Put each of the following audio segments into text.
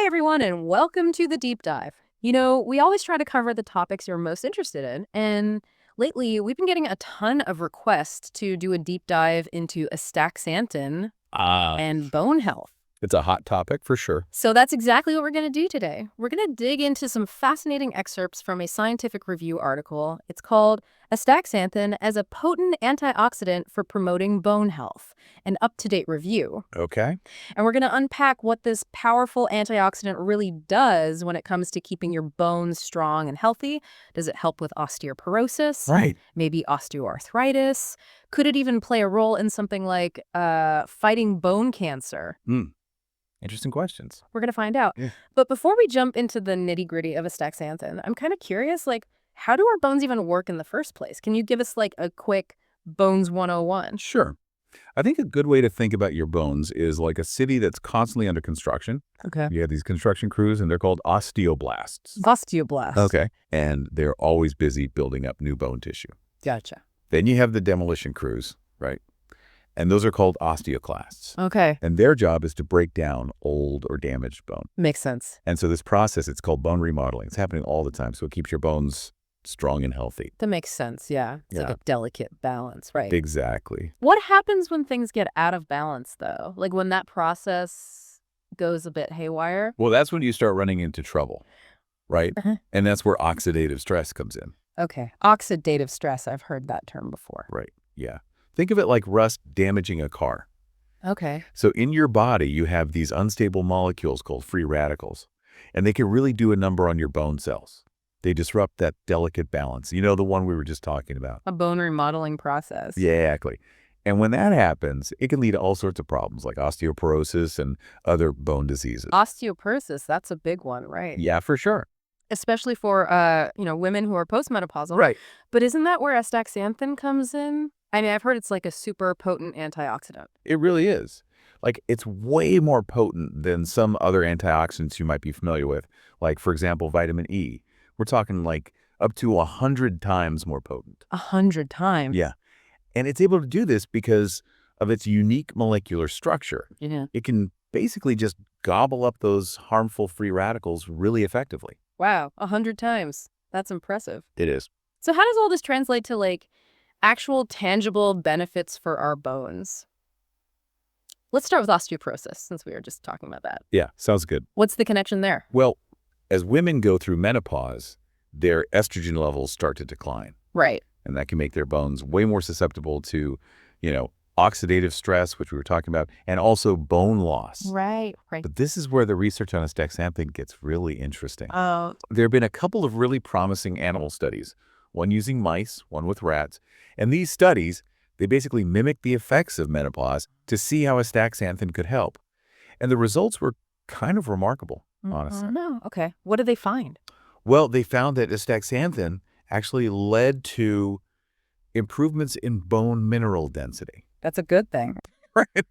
Hey everyone, and welcome to the deep dive. We always try to cover the topics you're most interested in, and lately we've been getting a ton of requests to do a deep dive into astaxanthin Ah, and bone health. it's a hot topic for sure. So that's exactly what we're going to do today. We're going to dig into some fascinating excerpts from a scientific review article. It's called Astaxanthin as a Potent Antioxidant for Promoting Bone Health, an up-to-date review. Okay. And we're going to unpack what this powerful antioxidant really does when it comes to keeping your bones strong and healthy. Does it help with osteoporosis? Right. Maybe osteoarthritis? Could it even play a role in something like fighting bone cancer? Interesting questions. We're going to find out. Yeah. But before we jump into the nitty-gritty of astaxanthin, I'm kind of curious, how do our bones even work in the first place? Can you give us, a quick Bones 101? Sure. I think a good way to think about your bones is like a city that's constantly under construction. Okay. You have these construction crews, and they're called osteoblasts. Osteoblast. Okay. And they're always busy building up new bone tissue. Gotcha. Then you have the demolition crews, right? And those are called osteoclasts. Okay. And their job is to break down old or damaged bone. Makes sense. And so this process, it's called bone remodeling. It's happening all the time. So it keeps your bones strong and healthy. That makes sense, yeah. It's like a delicate balance, right? Exactly. What happens when things get out of balance, though? Like when that process goes a bit haywire? Well, that's when you start running into trouble, right? Uh-huh. And that's where oxidative stress comes in. Okay. Oxidative stress, I've heard that term before. Right. Yeah. Think of it like rust damaging a car. Okay. So in your body, you have these unstable molecules called free radicals, and they can really do a number on your bone cells. They disrupt that delicate balance. You know, the one we were just talking about. A bone remodeling process. Yeah, exactly. And when that happens, it can lead to all sorts of problems like osteoporosis and other bone diseases. Osteoporosis, that's a big one, right? Yeah, for sure. Especially for, women who are postmenopausal. Right. But isn't that where astaxanthin comes in? I mean, I've heard it's like a super potent antioxidant. It really is. Like, it's way more potent than some other antioxidants you might be familiar with. Like, for example, vitamin E. We're talking like up to 100 times more potent. 100 times? Yeah. And it's able to do this because of its unique molecular structure. Yeah. It can basically just gobble up those harmful free radicals really effectively. Wow, 100 times. That's impressive. It is. So how does all this translate to, actual tangible benefits for our bones? Let's start with osteoporosis, since we were just talking about that. Yeah, sounds good. What's the connection there? Well, as women go through menopause, their estrogen levels start to decline. Right. And that can make their bones way more susceptible to, oxidative stress, which we were talking about, and also bone loss. Right. But this is where the research on astaxanthin gets really interesting. Oh. There have been a couple of really promising animal studies, one using mice, one with rats. And these studies, they basically mimic the effects of menopause to see how astaxanthin could help. And the results were kind of remarkable, honestly. No. Okay. What did they find? Well, they found that astaxanthin actually led to improvements in bone mineral density. That's a good thing. Right?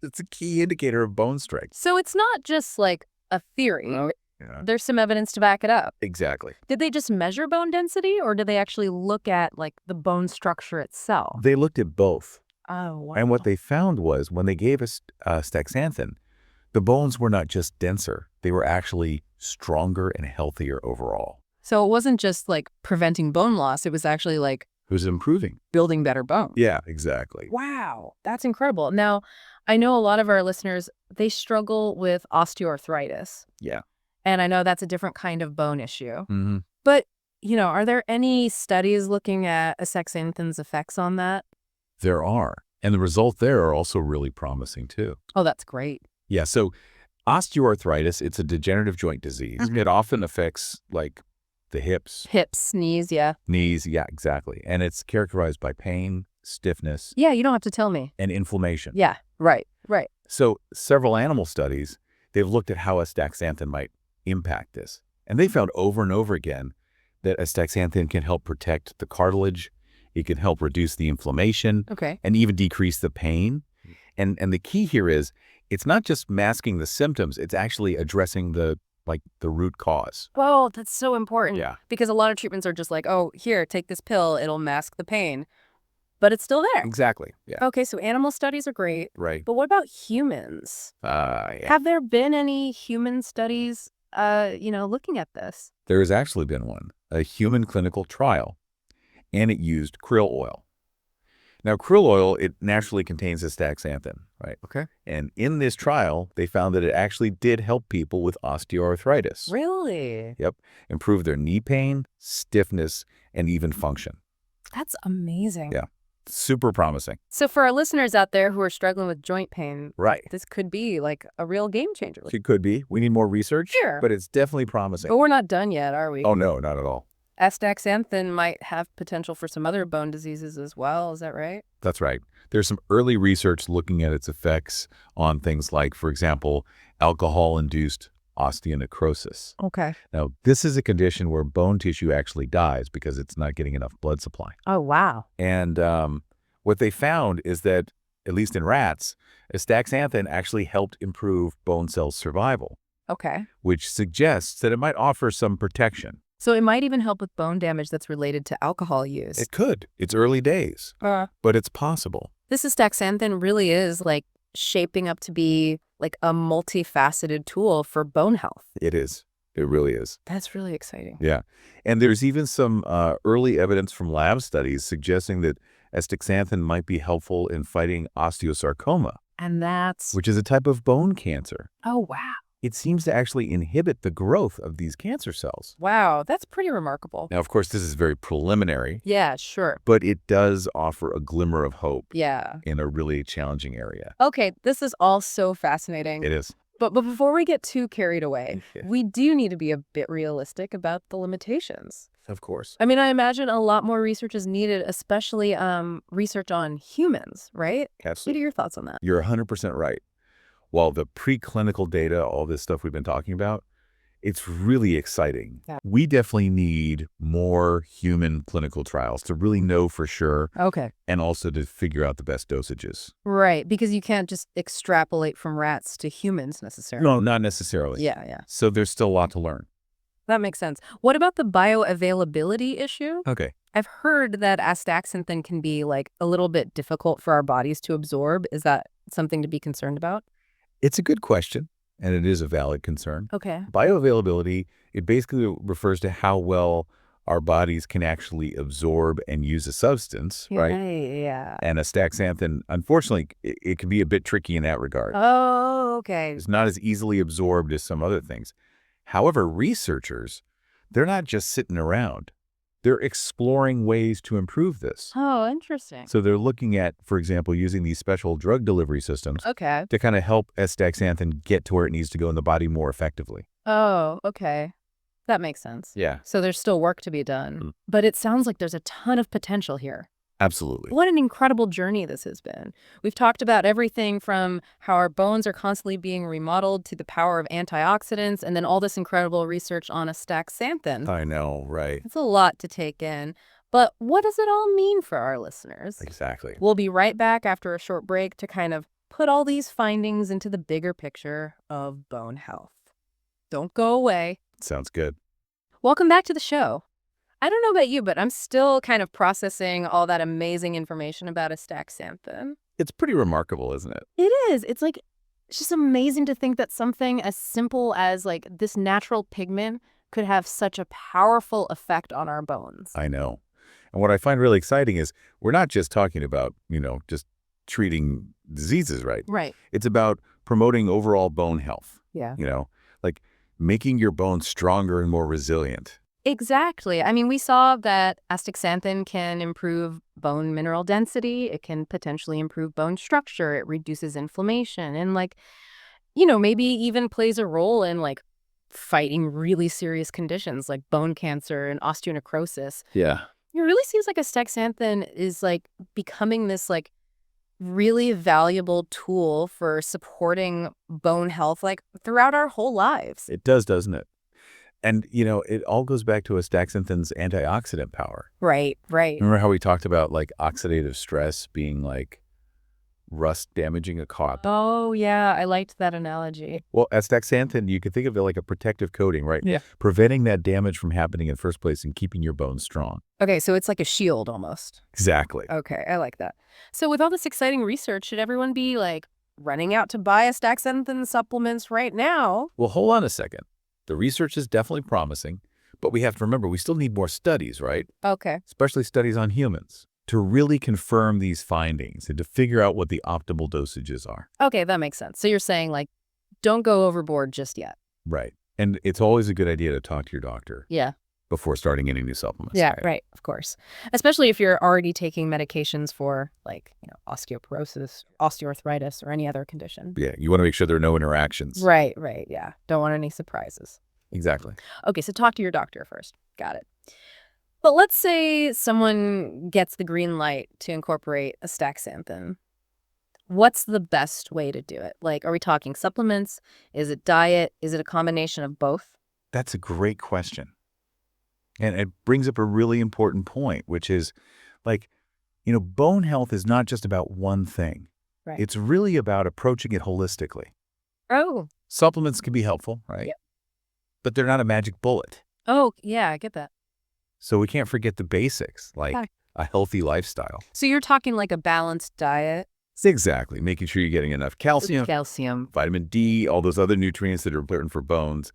It's a key indicator of bone strength. So it's not just like a theory. Yeah. There's some evidence to back it up. Exactly. Did they just measure bone density, or did they actually look at the bone structure itself? They looked at both. Oh, wow. And what they found was when they gave us astaxanthin, the bones were not just denser. They were actually stronger and healthier overall. So it wasn't just preventing bone loss. It was actually It was improving. building better bone. Yeah, exactly. Wow. That's incredible. Now, I know a lot of our listeners, they struggle with osteoarthritis. Yeah. And I know that's a different kind of bone issue. Mm-hmm. But, are there any studies looking at astaxanthin's effects on that? There are. And the results there are also really promising too. Oh, that's great. Yeah, so osteoarthritis, it's a degenerative joint disease. Mhm. It often affects the hips, Hips, knees, yeah. knees, yeah, exactly. And it's characterized by pain, stiffness, Yeah, you don't have to tell me. and inflammation. Yeah, right. So several animal studies, they've looked at how astaxanthin might impact this. And they found over and over again that astaxanthin can help protect the cartilage, it can help reduce the inflammation, Okay. and even decrease the pain. And the key here is it's not just masking the symptoms, it's actually addressing the root cause. Whoa, that's so important. Yeah. Because a lot of treatments are just oh, here, take this pill, it'll mask the pain. but it's still there. Exactly. Yeah. Okay, so animal studies are great, Right. but what about humans? Yeah. Have there been any human studies, looking at this? There has actually been one, a human clinical trial, and it used krill oil. Now, krill oil, it naturally contains astaxanthin, right? Okay. And in this trial, they found that it actually did help people with osteoarthritis. Really? Yep. Improve their knee pain, stiffness, and even function. That's amazing. Yeah. Super promising. So for our listeners out there who are struggling with joint pain, Right. this could be like a real game changer. It could be. We need more research, Sure. but it's definitely promising. But we're not done yet, are we? Oh, no, not at all. Astaxanthin might have potential for some other bone diseases as well. Is that right? That's right. There's some early research looking at its effects on things like, for example, alcohol-induced osteonecrosis. Okay. Now, this is a condition where bone tissue actually dies because it's not getting enough blood supply. Oh, wow. And what they found is that, at least in rats, astaxanthin actually helped improve bone cell survival, Okay. which suggests that it might offer some protection. So it might even help with bone damage that's related to alcohol use. It could. It's early days, but it's possible. This astaxanthin really is like shaping up to be like a multifaceted tool for bone health. It is. It really is. That's really exciting. Yeah. And there's even some early evidence from lab studies suggesting that astaxanthin might be helpful in fighting osteosarcoma, And that's... which is a type of bone cancer. Oh, wow. It seems to actually inhibit the growth of these cancer cells. Wow, that's pretty remarkable. Now, of course, this is very preliminary, Yeah, sure. but it does offer a glimmer of hope Yeah. in a really challenging area. Okay, this is all so fascinating. It is. But before we get too carried away, Yeah. we do need to be a bit realistic about the limitations. Of course. I mean, I imagine a lot more research is needed, especially research on humans, right? What Absolutely. are your thoughts on that? You're 100% right. While the preclinical data, all this stuff we've been talking about, it's really exciting. Yeah. We definitely need more human clinical trials to really know for sure Okay. and also to figure out the best dosages. Right, because you can't just extrapolate from rats to humans necessarily. No, not necessarily. Yeah. So there's still a lot to learn. That makes sense. What about the bioavailability issue? Okay. I've heard that astaxanthin can be like a little bit difficult for our bodies to absorb. Is that something to be concerned about? It's a good question, and it is a valid concern. Okay. Bioavailability, it basically refers to how well our bodies can actually absorb and use a substance, right? Yeah. And astaxanthin, unfortunately, it can be a bit tricky in that regard. Oh, okay. It's not as easily absorbed as some other things. However, researchers, they're not just sitting around. They're exploring ways to improve this. Oh, interesting. So they're looking at, for example, using these special drug delivery systems Okay. to kind of help astaxanthin get to where it needs to go in the body more effectively. Oh, okay. That makes sense. Yeah, So there's still work to be done. Mm. But it sounds like there's a ton of potential here. absolutely. What an incredible journey this has been. We've talked about everything from how our bones are constantly being remodeled to the power of antioxidants and then all this incredible research on astaxanthin. I know, right? It's a lot to take in. But what does it all mean for our listeners? Exactly. We'll be right back after a short break to kind of put all these findings into the bigger picture of bone health. Don't go away. Sounds good. Welcome back to the show. I don't know about you, but I'm still kind of processing all that amazing information about astaxanthin. It's pretty remarkable, isn't it? It is. It's just amazing to think that something as simple as like this natural pigment could have such a powerful effect on our bones. I know. And what I find really exciting is we're not just talking about, just treating diseases, right? Right. It's about promoting overall bone health, Yeah. like making your bones stronger and more resilient. Exactly. I mean, we saw that astaxanthin can improve bone mineral density. It can potentially improve bone structure. It reduces inflammation and maybe even plays a role in fighting really serious conditions like bone cancer and osteonecrosis. Yeah. It really seems like astaxanthin is becoming this really valuable tool for supporting bone health throughout our whole lives. It does, doesn't it? And, it all goes back to astaxanthin's antioxidant power. Right. Remember how we talked about oxidative stress being rust damaging a cot. Oh, yeah, I liked that analogy. Well, astaxanthin, you can think of it like a protective coating, right? Yeah. Preventing that damage from happening in the first place and keeping your bones strong. Okay, so it's like a shield almost. Exactly. Okay, I like that. So with all this exciting research, should everyone be like running out to buy astaxanthin supplements right now? Well, hold on a second. The research is definitely promising, but we have to remember we still need more studies, right? Okay. Especially studies on humans, to really confirm these findings and to figure out what the optimal dosages are. Okay, that makes sense. So you're saying like, don't go overboard just yet. Right. And it's always a good idea to talk to your doctor Yeah. before starting any new supplements. Yeah, right, of course. Especially if you're already taking medications for like, osteoporosis, osteoarthritis, or any other condition. Yeah, you want to make sure there are no interactions. Right, yeah. Don't want any surprises. Exactly. Okay, so talk to your doctor first. Got it. But let's say someone gets the green light to incorporate astaxanthin. What's the best way to do it? Like, are we talking supplements? Is it diet? Is it a combination of both? That's a great question. And it brings up a really important point, which is like, bone health is not just about one thing. Right. It's really about approaching it holistically. Oh. Supplements can be helpful, right? Yep. But they're not a magic bullet. Oh, yeah, I get that. So we can't forget the basics, like a healthy lifestyle. So you're talking like a balanced diet? Exactly. Making sure you're getting enough calcium, vitamin D, all those other nutrients that are important for bones,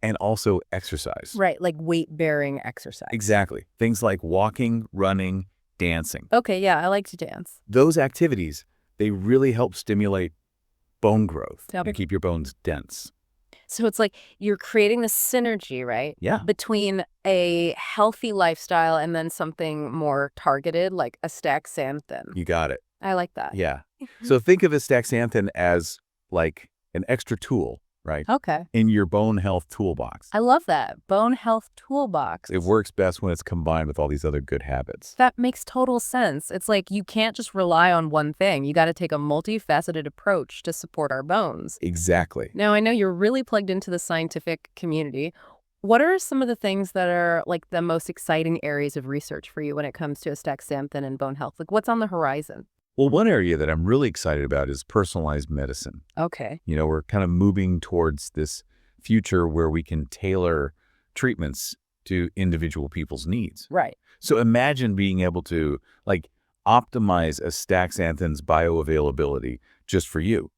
and also exercise. Right, like weight-bearing exercise. Exactly. Things like walking, running, dancing. Okay, yeah, I like to dance. Those activities, they really help stimulate bone growth Yep. and keep your bones dense. So it's like you're creating this synergy, right? Yeah. Between a healthy lifestyle and then something more targeted, like astaxanthin. You got it. I like that. Yeah. So think of astaxanthin as like an extra tool, right? Okay. In your bone health toolbox. I love that. Bone health toolbox. It works best when it's combined with all these other good habits. That makes total sense. It's like you can't just rely on one thing. You got to take a multifaceted approach to support our bones. Exactly. Now, I know you're really plugged into the scientific community. What are some of the things that are like the most exciting areas of research for you when it comes to astaxanthin and bone health? Like what's on the horizon? Well, one area that I'm really excited about is personalized medicine. Okay. We're kind of moving towards this future where we can tailor treatments to individual people's needs. Right. So imagine being able to optimize astaxanthin's bioavailability just for you,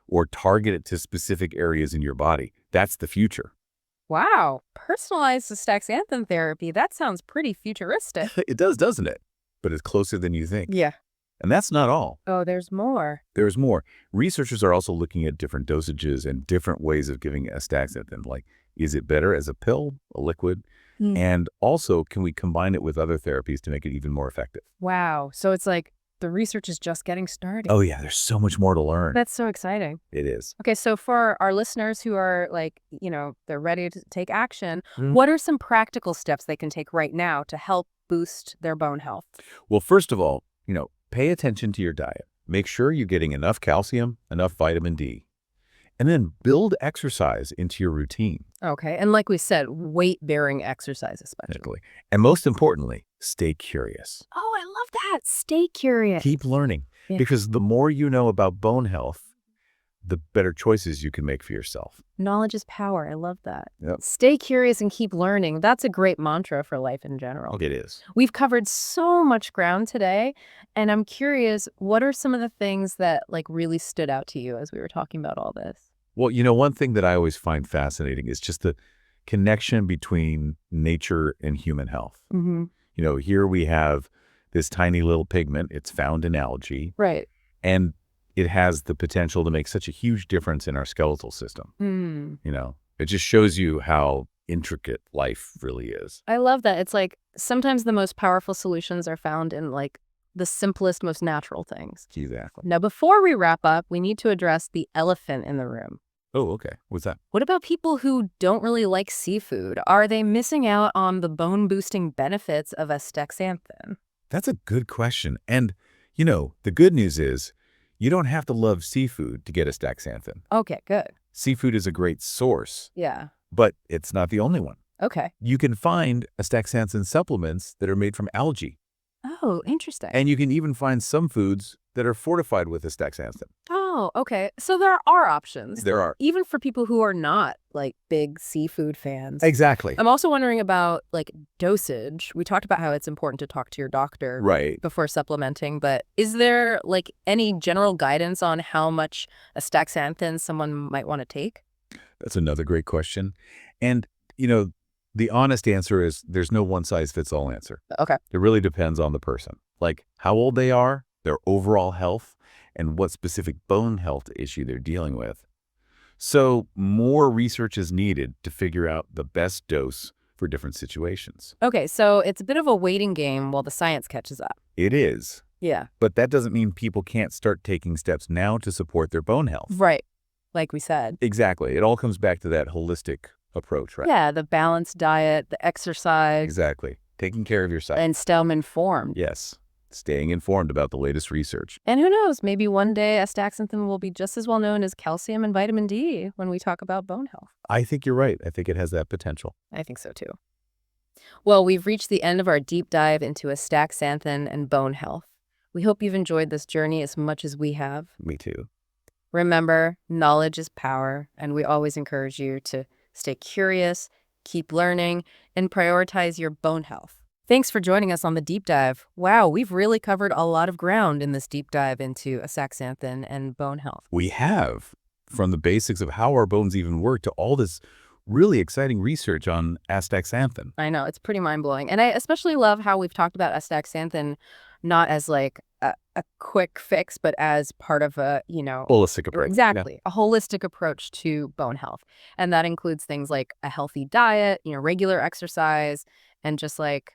or target it to specific areas in your body. That's the future. Wow. Personalized astaxanthin therapy. That sounds pretty futuristic. It does, doesn't it? But it's closer than you think. Yeah. And that's not all. Oh, there's more. There's more. Researchers are also looking at different dosages and different ways of giving astaxanthin. Like, is it better as a pill, a liquid? And also, can we combine it with other therapies to make it even more effective? Wow. So it's like the research is just getting started. Oh, yeah. There's so much more to learn. That's so exciting. It is. Okay, so for our listeners who are like, they're ready to take action, what are some practical steps they can take right now to help boost their bone health? Well, first of all, pay attention to your diet. Make sure you're getting enough calcium, enough vitamin D, and then build exercise into your routine. Okay, and like we said, weight-bearing exercise especially. And most importantly, stay curious. Oh, I love that. Stay curious. Keep learning, Yeah. because the more you know about bone health, the better choices you can make for yourself. Knowledge is power. I love that. Yep. Stay curious and keep learning. That's a great mantra for life in general. It is. We've covered so much ground today, and I'm curious, what are some of the things that like really stood out to you as we were talking about all this? Well, one thing that I always find fascinating is just the connection between nature and human health. Mm-hmm. Here we have this tiny little pigment. It's found in algae. Right. And it has the potential to make such a huge difference in our skeletal system. It just shows you how intricate life really is. I love that. It's like sometimes the most powerful solutions are found in like the simplest, most natural things. Exactly. Now, before we wrap up, we need to address the elephant in the room. Oh, okay. What's that? What about people who don't really like seafood? Are they missing out on the bone-boosting benefits of astaxanthin? That's a good question. And, the good news is you don't have to love seafood to get astaxanthin. Okay, good. Seafood is a great source, Yeah. but it's not the only one. Okay. You can find astaxanthin supplements that are made from algae. Oh, interesting. And you can even find some foods that are fortified with astaxanthin. Oh, okay. So there are options, There are. even for people who are not like big seafood fans. Exactly. I'm also wondering about like dosage. We talked about how it's important to talk to your doctor Right. before supplementing, but is there like any general guidance on how much astaxanthin someone might want to take? That's another great question. And, you know, the honest answer is there's no one-size-fits-all answer. Okay. It really depends on the person, like how old they are, their overall health, and what specific bone health issue they're dealing with. So more research is needed to figure out the best dose for different situations. Okay, so it's a bit of a waiting game while the science catches up. It is, Yeah. but that doesn't mean people can't start taking steps now to support their bone health. Right. Like we said. Exactly. It all comes back to that holistic approach, right? Yeah, the balanced diet, the exercise, Exactly. Taking care of yourself. and stay informed. Yes. Staying informed about the latest research. And who knows, maybe one day astaxanthin will be just as well known as calcium and vitamin D when we talk about bone health. I think you're right. I think it has that potential. I think so too. Well, we've reached the end of our deep dive into astaxanthin and bone health. We hope you've enjoyed this journey as much as we have. Me too. Remember, knowledge is power, and we always encourage you to stay curious, keep learning, and prioritize your bone health. Thanks for joining us on the deep dive. Wow, we've really covered a lot of ground in this deep dive into astaxanthin and bone health. We have, from the basics of how our bones even work to all this really exciting research on astaxanthin. I know, it's pretty mind-blowing. And I especially love how we've talked about astaxanthin not as like a quick fix, but as part of a, Holistic approach. exactly, a holistic approach to bone health. And that includes things like a healthy diet, regular exercise, and just like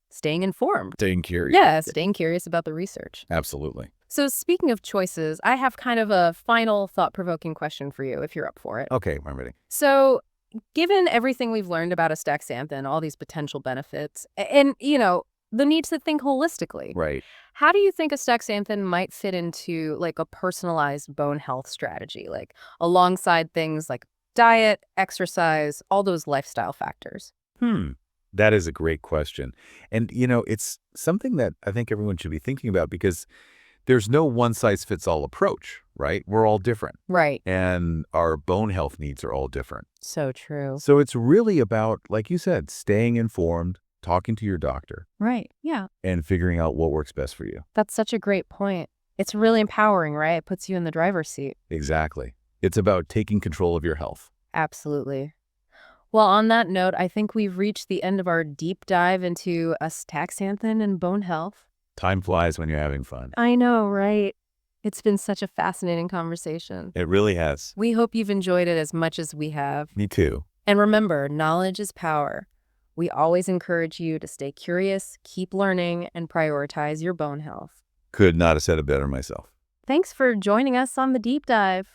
staying informed. Staying curious. Yeah, staying curious about the research. Absolutely. So speaking of choices, I have kind of a final thought-provoking question for you if you're up for it. Okay, I'm ready. So given everything we've learned about astaxanthin, all these potential benefits, and, the need to think holistically, Right. how do you think astaxanthin might fit into like a personalized bone health strategy, like alongside things like diet, exercise, all those lifestyle factors? That is a great question. And, it's something that I think everyone should be thinking about because there's no one-size-fits-all approach, right? We're all different. Right. And our bone health needs are all different. So true. So it's really about, like you said, staying informed, talking to your doctor, Right. Yeah. and figuring out what works best for you. That's such a great point. It's really empowering, right? It puts you in the driver's seat. Exactly. It's about taking control of your health. Absolutely. Well, on that note, I think we've reached the end of our deep dive into astaxanthin and bone health. Time flies when you're having fun. I know, right? It's been such a fascinating conversation. It really has. We hope you've enjoyed it as much as we have. Me too. And remember, knowledge is power. We always encourage you to stay curious, keep learning, and prioritize your bone health. Could not have said it better myself. Thanks for joining us on the deep dive.